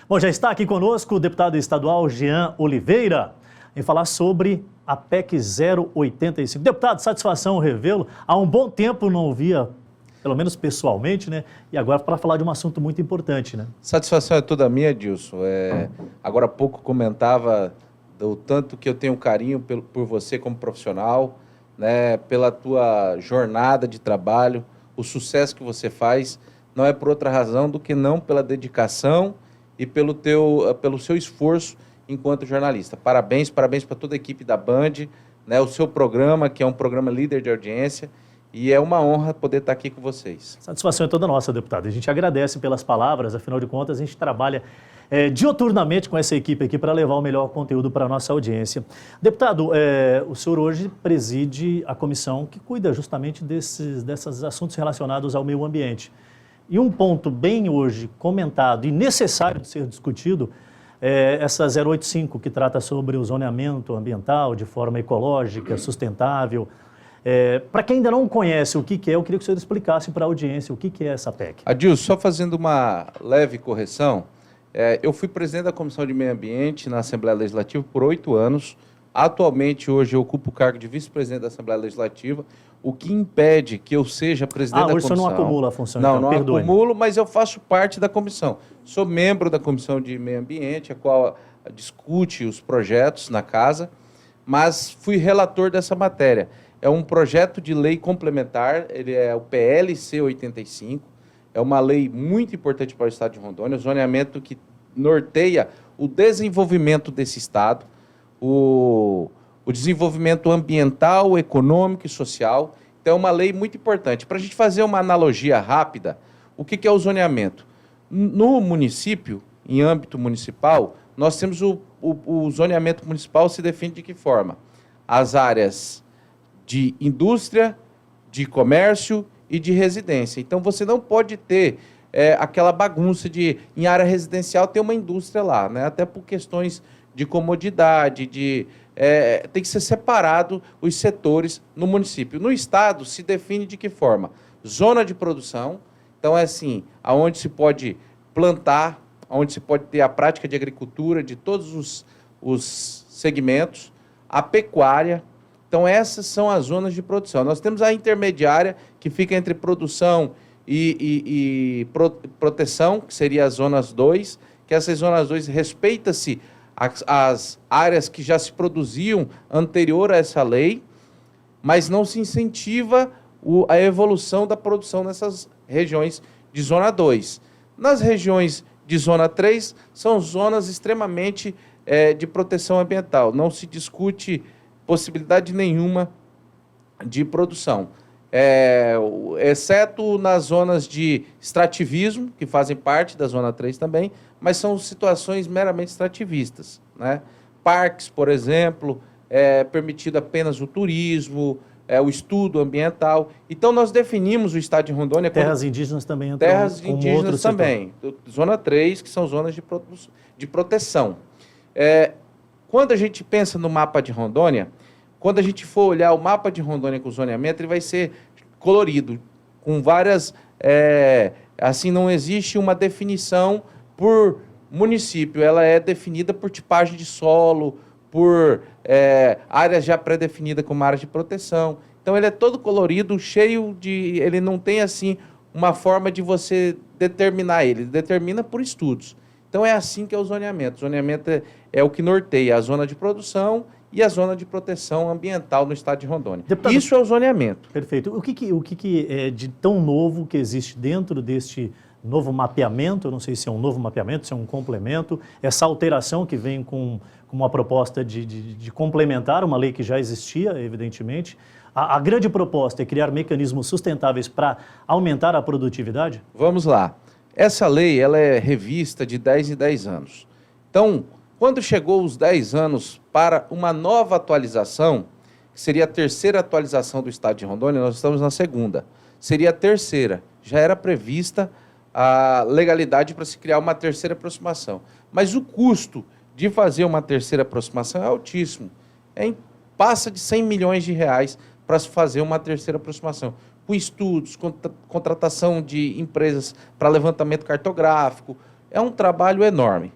Bom, já está aqui conosco o deputado estadual Jean Oliveira, em falar sobre a PEC 085. Deputado, satisfação revê-lo. Há um bom tempo não ouvia, pelo menos pessoalmente, né? E agora para falar de um assunto muito importante, né? Satisfação é toda minha, Dilson. Agora há pouco comentava do tanto que eu tenho carinho por você como profissional, né? Pela tua jornada de trabalho, o sucesso que você faz, não é por outra razão do que não pela dedicação e pelo seu esforço enquanto jornalista. Parabéns para toda a equipe da Band, né? O seu programa, que é um programa líder de audiência, e é uma honra poder estar aqui com vocês. Satisfação é toda nossa, deputado. A gente agradece pelas palavras, afinal de contas, a gente trabalha diuturnamente com essa equipe aqui para levar o melhor conteúdo para a nossa audiência. Deputado, o senhor hoje preside a comissão que cuida justamente desses assuntos relacionados ao meio ambiente. E um ponto bem hoje comentado e necessário de ser discutido é essa 085, que trata sobre o zoneamento ambiental de forma ecológica, sustentável. Para quem ainda não conhece o que é, eu queria que o senhor explicasse para a audiência o que é essa PEC. Adilson, só fazendo uma leve correção, eu fui presidente da Comissão de Meio Ambiente na Assembleia Legislativa por 8 anos. Atualmente, hoje, eu ocupo o cargo de vice-presidente da Assembleia Legislativa, o que impede que eu seja presidente da comissão. Hoje o senhor não acumula a função, não, então, não acumulo, mas eu faço parte da comissão. Sou membro da Comissão de Meio Ambiente, a qual discute os projetos na casa, mas fui relator dessa matéria. É um projeto de lei complementar, ele é o PLC 85, é uma lei muito importante para o estado de Rondônia, o zoneamento que norteia o desenvolvimento desse estado, o desenvolvimento ambiental, econômico e social. Então, é uma lei muito importante. Para a gente fazer uma analogia rápida, o que é o zoneamento? No município, em âmbito municipal, nós temos o zoneamento municipal se define de que forma? As áreas de indústria, de comércio e de residência. Então, você não pode ter aquela bagunça de, em área residencial, ter uma indústria lá, né? Até por questões de comodidade, tem que ser separado os setores no município. No estado, se define de que forma? Zona de produção, então é assim, aonde se pode plantar, onde se pode ter a prática de agricultura de todos os segmentos, a pecuária. Então, essas são as zonas de produção. Nós temos a intermediária, que fica entre produção e proteção, que seria as zonas 2, que essas zonas 2 respeita-se as áreas que já se produziam anterior a essa lei, mas não se incentiva a evolução da produção nessas regiões de zona 2. Nas regiões de zona 3, são zonas extremamente de proteção ambiental. Não se discute possibilidade nenhuma de produção, exceto nas zonas de extrativismo, que fazem parte da zona 3 também, mas são situações meramente extrativistas, né? Parques, por exemplo, permitido apenas o turismo, o estudo ambiental. Então, nós definimos o estado de Rondônia... Terras indígenas também entram como outro setor. Terras indígenas também. Zona 3, que são zonas de proteção. Quando a gente pensa no mapa de Rondônia, quando a gente for olhar o mapa de Rondônia com o zoneamento, ele vai ser colorido, com várias... assim, não existe uma definição por município, ela é definida por tipagem de solo, por áreas já pré-definidas como áreas de proteção. Então, ele é todo colorido, cheio de... Ele não tem, assim, uma forma de você determinar ele determina por estudos. Então, é assim que é o zoneamento. O zoneamento é o que norteia a zona de produção e a zona de proteção ambiental no estado de Rondônia. Deputado, isso é o zoneamento. Perfeito. O que é de tão novo que existe dentro deste novo mapeamento? Eu não sei se é um novo mapeamento, se é um complemento, essa alteração que vem com uma proposta de complementar uma lei que já existia, evidentemente. A grande proposta é criar mecanismos sustentáveis para aumentar a produtividade? Vamos lá. Essa lei ela é revista de 10 em 10 anos. Então, quando chegou os 10 anos para uma nova atualização, que seria a terceira atualização do estado de Rondônia, nós estamos na segunda, seria a terceira. Já era prevista a legalidade para se criar uma terceira aproximação. Mas o custo de fazer uma terceira aproximação é altíssimo. Passa de 100 milhões de reais para se fazer uma terceira aproximação. Com estudos, contratação de empresas para levantamento cartográfico. É um trabalho enorme.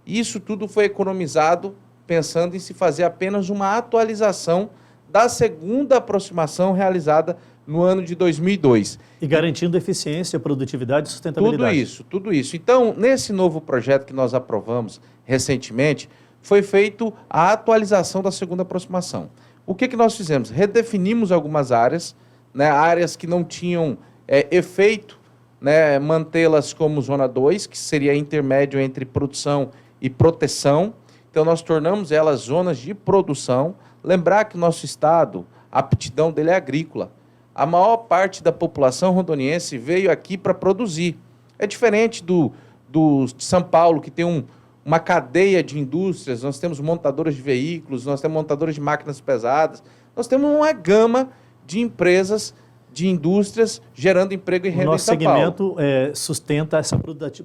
Isso tudo foi economizado pensando em se fazer apenas uma atualização da segunda aproximação realizada no ano de 2002. E garantindo eficiência, produtividade e sustentabilidade. Tudo isso. Então, nesse novo projeto que nós aprovamos recentemente, foi feita a atualização da segunda aproximação. O que nós fizemos? Redefinimos algumas áreas, né, áreas que não tinham efeito, né, mantê-las como zona 2, que seria intermédio entre produção e proteção. Então, nós tornamos elas zonas de produção. Lembrar que o nosso estado, a aptidão dele é agrícola. A maior parte da população rondoniense veio aqui para produzir. É diferente de São Paulo, que tem uma cadeia de indústrias, nós temos montadoras de veículos, nós temos montadoras de máquinas pesadas, nós temos uma gama de empresas, de indústrias, gerando emprego e renda em São Paulo. O nosso segmento sustenta essa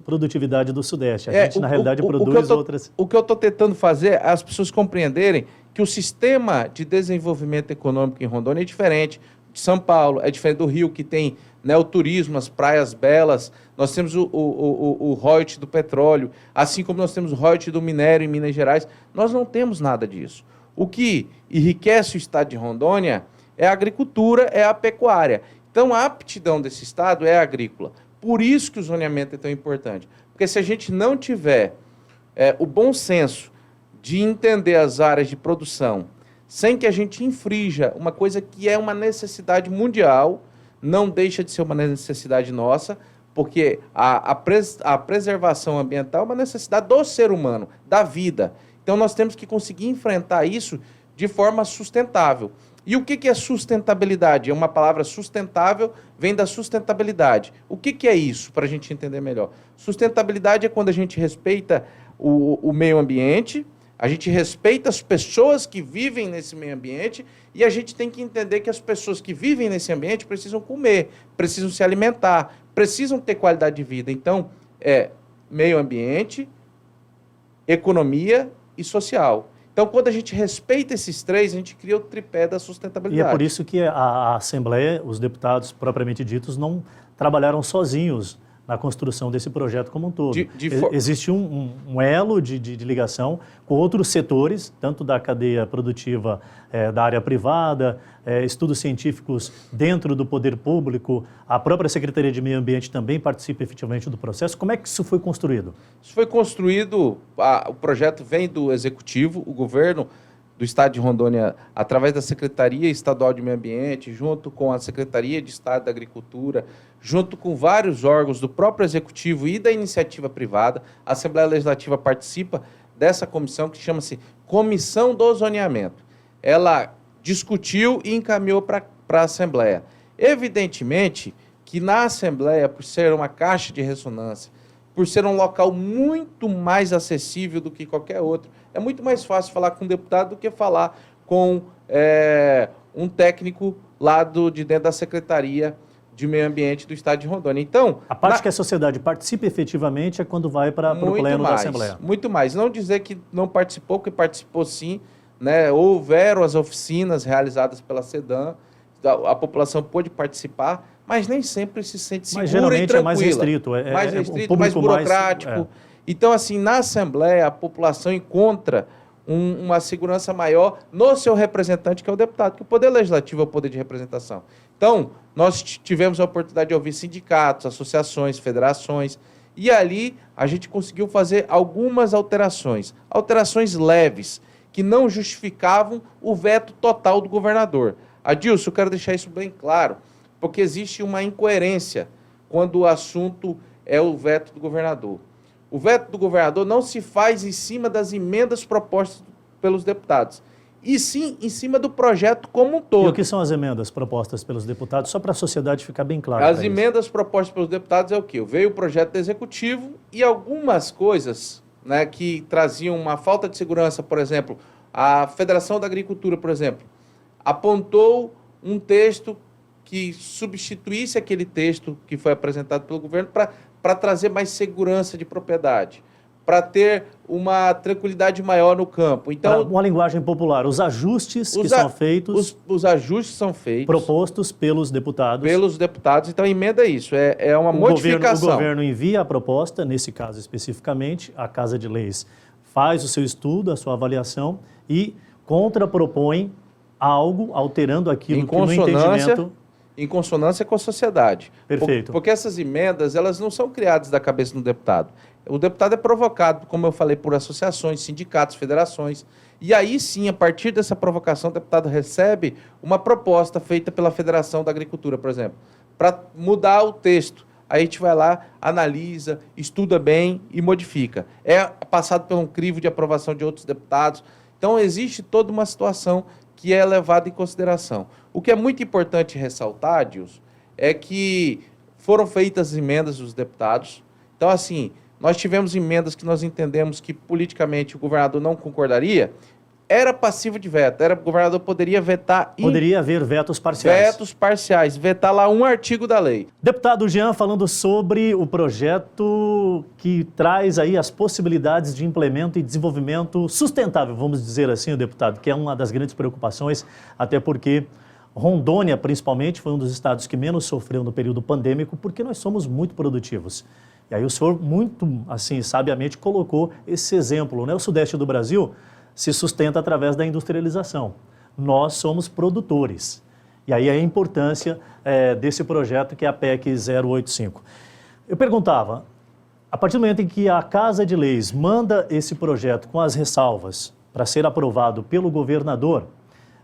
produtividade do Sudeste. A gente, na realidade, produz outras... O que eu estou tentando fazer é as pessoas compreenderem que o sistema de desenvolvimento econômico em Rondônia é diferente de São Paulo, é diferente do Rio, que tem, né, o turismo, as praias belas, nós temos o royalties do petróleo, assim como nós temos o royalties do minério em Minas Gerais. Nós não temos nada disso. O que enriquece o estado de Rondônia é a agricultura, é a pecuária. Então, a aptidão desse estado é agrícola. Por isso que o zoneamento é tão importante. Porque se a gente não tiver o bom senso de entender as áreas de produção, sem que a gente infrinja uma coisa que é uma necessidade mundial, não deixa de ser uma necessidade nossa, porque a preservação ambiental é uma necessidade do ser humano, da vida. Então, nós temos que conseguir enfrentar isso de forma sustentável. E o que é sustentabilidade? É uma palavra sustentável, vem da sustentabilidade. O que é isso, para a gente entender melhor? Sustentabilidade é quando a gente respeita o meio ambiente, a gente respeita as pessoas que vivem nesse meio ambiente e a gente tem que entender que as pessoas que vivem nesse ambiente precisam comer, precisam se alimentar, precisam ter qualidade de vida. Então, meio ambiente, economia e social. Então, quando a gente respeita esses três, a gente cria o tripé da sustentabilidade. E é por isso que a Assembleia, os deputados propriamente ditos, não trabalharam sozinhos na construção desse projeto como um todo. Existe um elo de ligação com outros setores, tanto da cadeia produtiva da área privada, estudos científicos dentro do poder público, a própria Secretaria de Meio Ambiente também participa efetivamente do processo. Como é que isso foi construído? Isso foi construído, o projeto vem do Executivo, o governo do Estado de Rondônia, através da Secretaria Estadual de Meio Ambiente, junto com a Secretaria de Estado da Agricultura, junto com vários órgãos do próprio Executivo e da iniciativa privada. A Assembleia Legislativa participa dessa comissão que chama-se Comissão do Zoneamento. Ela discutiu e encaminhou para a Assembleia. Evidentemente que na Assembleia, por ser uma caixa de ressonância, por ser um local muito mais acessível do que qualquer outro, é muito mais fácil falar com um deputado do que falar com um técnico lá de dentro da Secretaria de Meio Ambiente do Estado de Rondônia. Então, a parte que a sociedade participa efetivamente é quando vai para o pleno da Assembleia. Muito mais. Não dizer que não participou, porque participou sim, né? Houveram as oficinas realizadas pela SEDAM, a população pôde participar, mas nem sempre se sente segura e tranquila. Mas geralmente é mais restrito. Mais restrito, mais burocrático. Então, assim, na Assembleia, a população encontra uma segurança maior no seu representante, que é o deputado, que o Poder Legislativo é o poder de representação. Então, nós tivemos a oportunidade de ouvir sindicatos, associações, federações, e ali a gente conseguiu fazer algumas alterações leves, que não justificavam o veto total do governador. Adilson, eu quero deixar isso bem claro, porque existe uma incoerência quando o assunto é o veto do governador. O veto do governador não se faz em cima das emendas propostas pelos deputados, e sim em cima do projeto como um todo. E o que são as emendas propostas pelos deputados, só para a sociedade ficar bem claro? As emendas propostas pelos deputados é o quê? Veio o projeto do Executivo e algumas coisas, né, que traziam uma falta de segurança, por exemplo, a Federação da Agricultura, por exemplo, apontou um texto que substituísse aquele texto que foi apresentado pelo governo para trazer mais segurança de propriedade, para ter uma tranquilidade maior no campo. Então, uma linguagem popular, os ajustes que são feitos... Os ajustes são feitos... Propostos pelos deputados. Pelos deputados. Então, a emenda é isso, é uma modificação. O governo envia a proposta, nesse caso especificamente, a Casa de Leis faz o seu estudo, a sua avaliação e contrapropõe algo, alterando aquilo que no entendimento... Em consonância com a sociedade. Perfeito. Porque essas emendas, elas não são criadas da cabeça do deputado. O deputado é provocado, como eu falei, por associações, sindicatos, federações. E aí sim, a partir dessa provocação, o deputado recebe uma proposta feita pela Federação da Agricultura, por exemplo, para mudar o texto. Aí a gente vai lá, analisa, estuda bem e modifica. É passado por um crivo de aprovação de outros deputados. Então, existe toda uma situação que é levada em consideração. O que é muito importante ressaltar, Dilson, é que foram feitas emendas dos deputados. Então, assim, nós tivemos emendas que nós entendemos que politicamente o governador não concordaria, era passivo de veto, o governador poderia vetar... Poderia haver vetos parciais. Vetos parciais, vetar lá um artigo da lei. Deputado Jean, falando sobre o projeto que traz aí as possibilidades de implemento e desenvolvimento sustentável, vamos dizer assim, deputado, que é uma das grandes preocupações, até porque Rondônia, principalmente, foi um dos estados que menos sofreu no período pandêmico, porque nós somos muito produtivos. E aí o senhor, muito assim, sabiamente, colocou esse exemplo, né? O sudeste do Brasil se sustenta através da industrialização. Nós somos produtores. E aí a importância desse projeto que é a PEC 085. Eu perguntava, a partir do momento em que a Casa de Leis manda esse projeto com as ressalvas para ser aprovado pelo governador,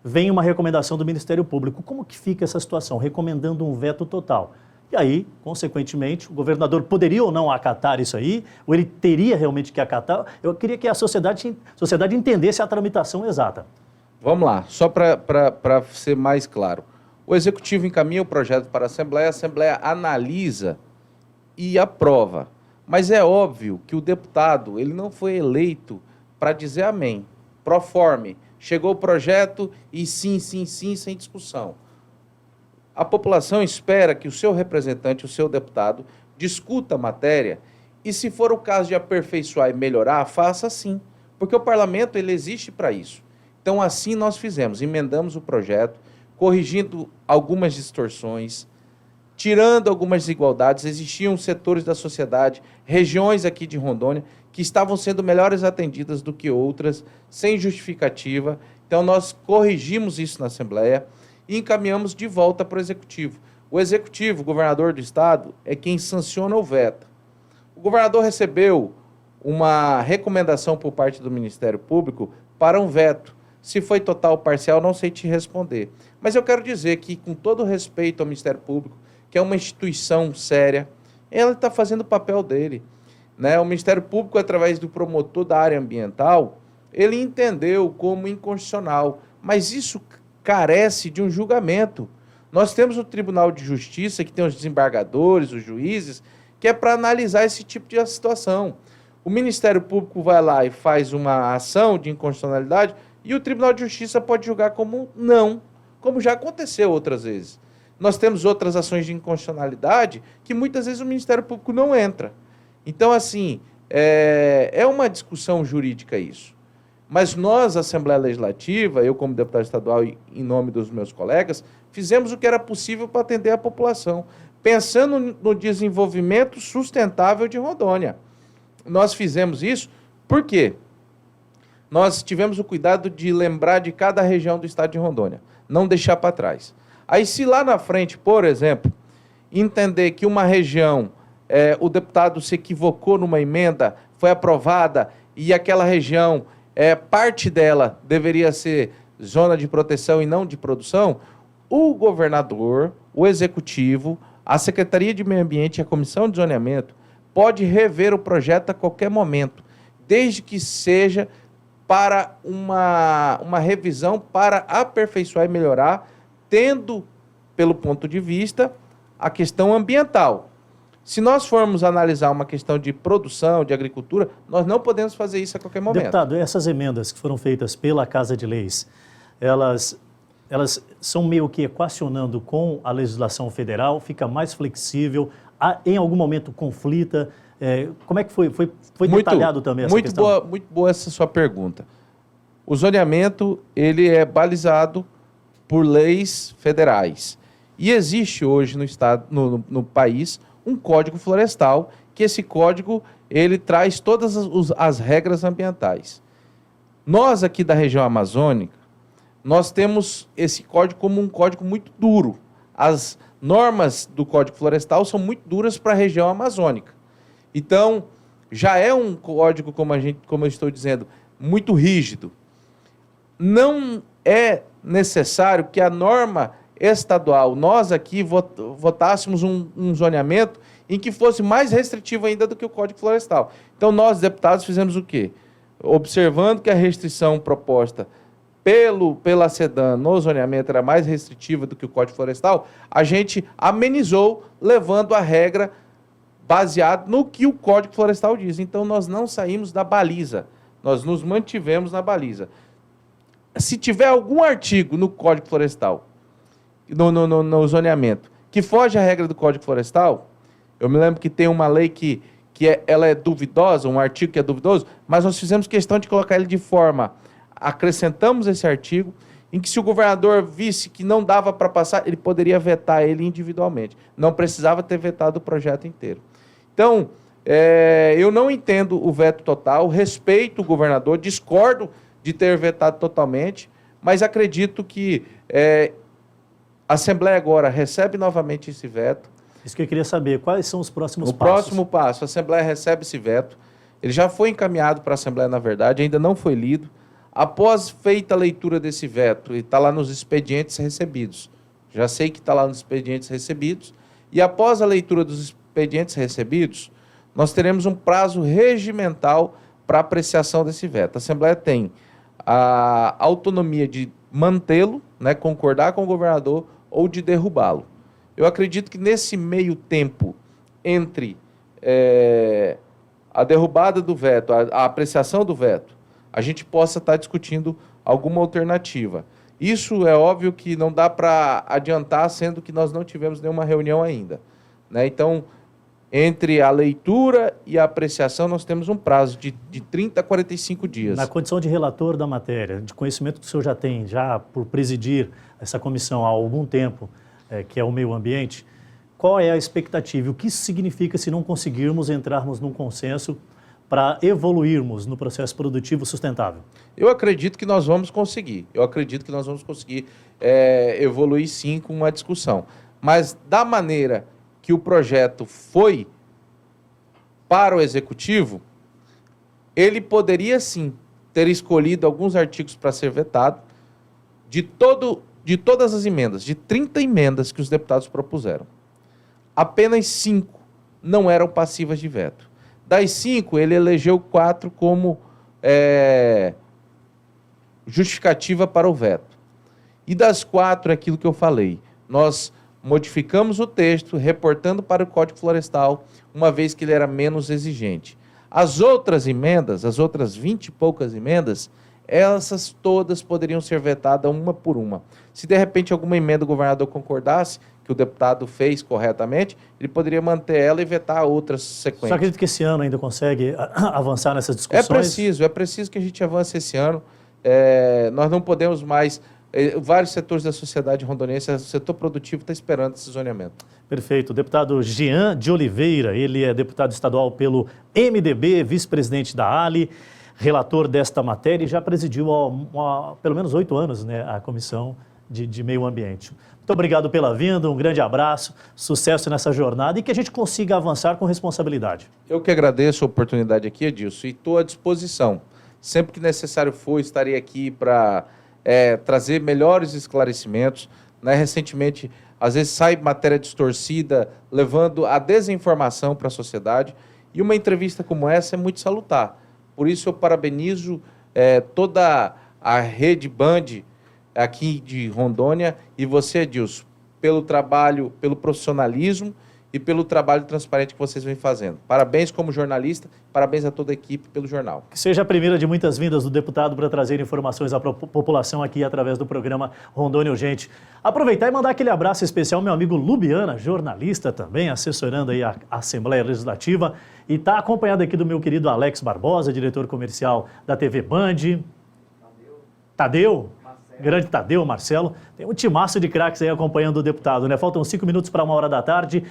vem uma recomendação do Ministério Público. Como que fica essa situação? Recomendando um veto total. E aí, consequentemente, o governador poderia ou não acatar isso aí, ou ele teria realmente que acatar? Eu queria que a sociedade entendesse a tramitação exata. Vamos lá, só para ser mais claro. O Executivo encaminha o projeto para a Assembleia analisa e aprova. Mas é óbvio que o deputado ele não foi eleito para dizer amém, proforme. Chegou o projeto e sim, sem discussão. A população espera que o seu representante, o seu deputado, discuta a matéria e, se for o caso de aperfeiçoar e melhorar, faça sim, porque o parlamento ele existe para isso. Então, assim nós fizemos, emendamos o projeto, corrigindo algumas distorções, tirando algumas desigualdades. Existiam setores da sociedade, regiões aqui de Rondônia, que estavam sendo melhores atendidas do que outras, sem justificativa. Então, nós corrigimos isso na Assembleia e encaminhamos de volta para o Executivo. O Executivo, o governador do Estado, é quem sanciona ou veta. O governador recebeu uma recomendação por parte do Ministério Público para um veto. Se foi total ou parcial, não sei te responder. Mas eu quero dizer que, com todo respeito ao Ministério Público, que é uma instituição séria, ela está fazendo o papel dele. Né? O Ministério Público, através do promotor da área ambiental, ele entendeu como inconstitucional, mas isso carece de um julgamento. Nós temos o Tribunal de Justiça, que tem os desembargadores, os juízes, que é para analisar esse tipo de situação. O Ministério Público vai lá e faz uma ação de inconstitucionalidade e o Tribunal de Justiça pode julgar como não, como já aconteceu outras vezes. Nós temos outras ações de inconstitucionalidade que muitas vezes o Ministério Público não entra. Então, assim, é uma discussão jurídica isso. Mas nós, Assembleia Legislativa, eu como deputado estadual e em nome dos meus colegas, fizemos o que era possível para atender a população, pensando no desenvolvimento sustentável de Rondônia. Nós fizemos isso por quê? Nós tivemos o cuidado de lembrar de cada região do estado de Rondônia, não deixar para trás. Aí, se lá na frente, por exemplo, entender que uma região, o deputado se equivocou numa emenda, foi aprovada e aquela região... parte dela deveria ser zona de proteção e não de produção, o governador, o executivo, a Secretaria de Meio Ambiente e a Comissão de Zoneamento pode rever o projeto a qualquer momento, desde que seja para uma revisão para aperfeiçoar e melhorar, tendo, pelo ponto de vista, a questão ambiental. Se nós formos analisar uma questão de produção, de agricultura, nós não podemos fazer isso a qualquer momento. Deputado, essas emendas que foram feitas pela Casa de Leis, elas são meio que equacionando com a legislação federal, fica mais flexível, em algum momento conflita? Como é que foi detalhado também essa questão? Muito boa essa sua pergunta. O zoneamento ele é balizado por leis federais. E existe hoje no país um código florestal que esse código ele traz todas as regras ambientais. Nós aqui da região amazônica, nós temos esse código como um código muito duro. As normas do Código Florestal são muito duras para a região amazônica. Então, já é um código, como eu estou dizendo, muito rígido. Não é necessário que a norma estadual, nós aqui votássemos um zoneamento em que fosse mais restritivo ainda do que o Código Florestal. Então, nós, deputados, fizemos o quê? Observando que a restrição proposta pela SEDAN no zoneamento era mais restritiva do que o Código Florestal, a gente amenizou, levando a regra baseada no que o Código Florestal diz. Então, nós não saímos da baliza, nós nos mantivemos na baliza. Se tiver algum artigo no Código Florestal, no zoneamento, que foge à regra do Código Florestal, eu me lembro que tem uma lei ela é duvidosa, um artigo que é duvidoso, mas nós fizemos questão de colocar ele de forma... Acrescentamos esse artigo em que se o governador visse que não dava para passar, ele poderia vetar ele individualmente. Não precisava ter vetado o projeto inteiro. Então, eu não entendo o veto total, respeito o governador, discordo de ter vetado totalmente, mas acredito que a Assembleia agora recebe novamente esse veto. Isso que eu queria saber, quais são os próximos passos? O próximo passo, a Assembleia recebe esse veto, ele já foi encaminhado para a Assembleia, na verdade, ainda não foi lido. Após feita a leitura desse veto, e está lá nos expedientes recebidos, já sei que está lá nos expedientes recebidos, e após a leitura dos expedientes recebidos, nós teremos um prazo regimental para apreciação desse veto. A Assembleia tem a autonomia de mantê-lo, né, concordar com o governador ou de derrubá-lo. Eu acredito que nesse meio tempo entre a derrubada do veto, a apreciação do veto, a gente possa estar discutindo alguma alternativa. Isso é óbvio que não dá para adiantar, sendo que nós não tivemos nenhuma reunião ainda, né? Então, entre a leitura e a apreciação, nós temos um prazo de 30 a 45 dias. Na condição de relator da matéria, de conhecimento que o senhor já tem, já por presidir essa comissão há algum tempo, que é o meio ambiente, qual é a expectativa? O que isso significa se não conseguirmos entrarmos num consenso para evoluirmos no processo produtivo sustentável? Eu acredito que nós vamos conseguir. Evoluir sim com uma discussão. Mas da maneira que o projeto foi para o Executivo, ele poderia sim ter escolhido alguns artigos para ser vetado de todas as emendas, de 30 emendas que os deputados propuseram. Apenas 5 não eram passivas de veto. Das 5, ele elegeu 4 como justificativa para o veto. E das 4, aquilo que eu falei, nós modificamos o texto, reportando para o Código Florestal, uma vez que ele era menos exigente. As outras emendas, as outras 20 e poucas emendas, essas todas poderiam ser vetadas uma por uma. Se de repente alguma emenda o governador concordasse, que o deputado fez corretamente, ele poderia manter ela e vetar outras sequências. Você acredita que esse ano ainda consegue avançar nessas discussões? É preciso que a gente avance esse ano. Nós não podemos mais... vários setores da sociedade rondoniense, o setor produtivo está esperando esse zoneamento. Perfeito. O deputado Jean de Oliveira, ele é deputado estadual pelo MDB, vice-presidente da ALI, relator desta matéria e já presidiu há pelo menos 8 anos, né, a Comissão de Meio Ambiente. Muito obrigado pela vinda, um grande abraço, sucesso nessa jornada e que a gente consiga avançar com responsabilidade. Eu que agradeço a oportunidade aqui, Edilson, e estou à disposição. Sempre que necessário for, estarei aqui para trazer melhores esclarecimentos, né? Recentemente, às vezes sai matéria distorcida, levando a desinformação para a sociedade, e uma entrevista como essa é muito salutar. Por isso eu parabenizo toda a rede Band aqui de Rondônia e você, Edilson, pelo trabalho, pelo profissionalismo e pelo trabalho transparente que vocês vêm fazendo. Parabéns como jornalista, parabéns a toda a equipe pelo jornal. Que seja a primeira de muitas vindas do deputado para trazer informações à população aqui através do programa Rondônia Urgente. Aproveitar e mandar aquele abraço especial ao meu amigo Lubiana, jornalista também, assessorando aí a Assembleia Legislativa e está acompanhado aqui do meu querido Alex Barbosa, diretor comercial da TV Band. Tadeu? Grande Tadeu, Marcelo. Tem um timaço de craques aí acompanhando o deputado, né? Faltam 5 minutos para 1h da tarde.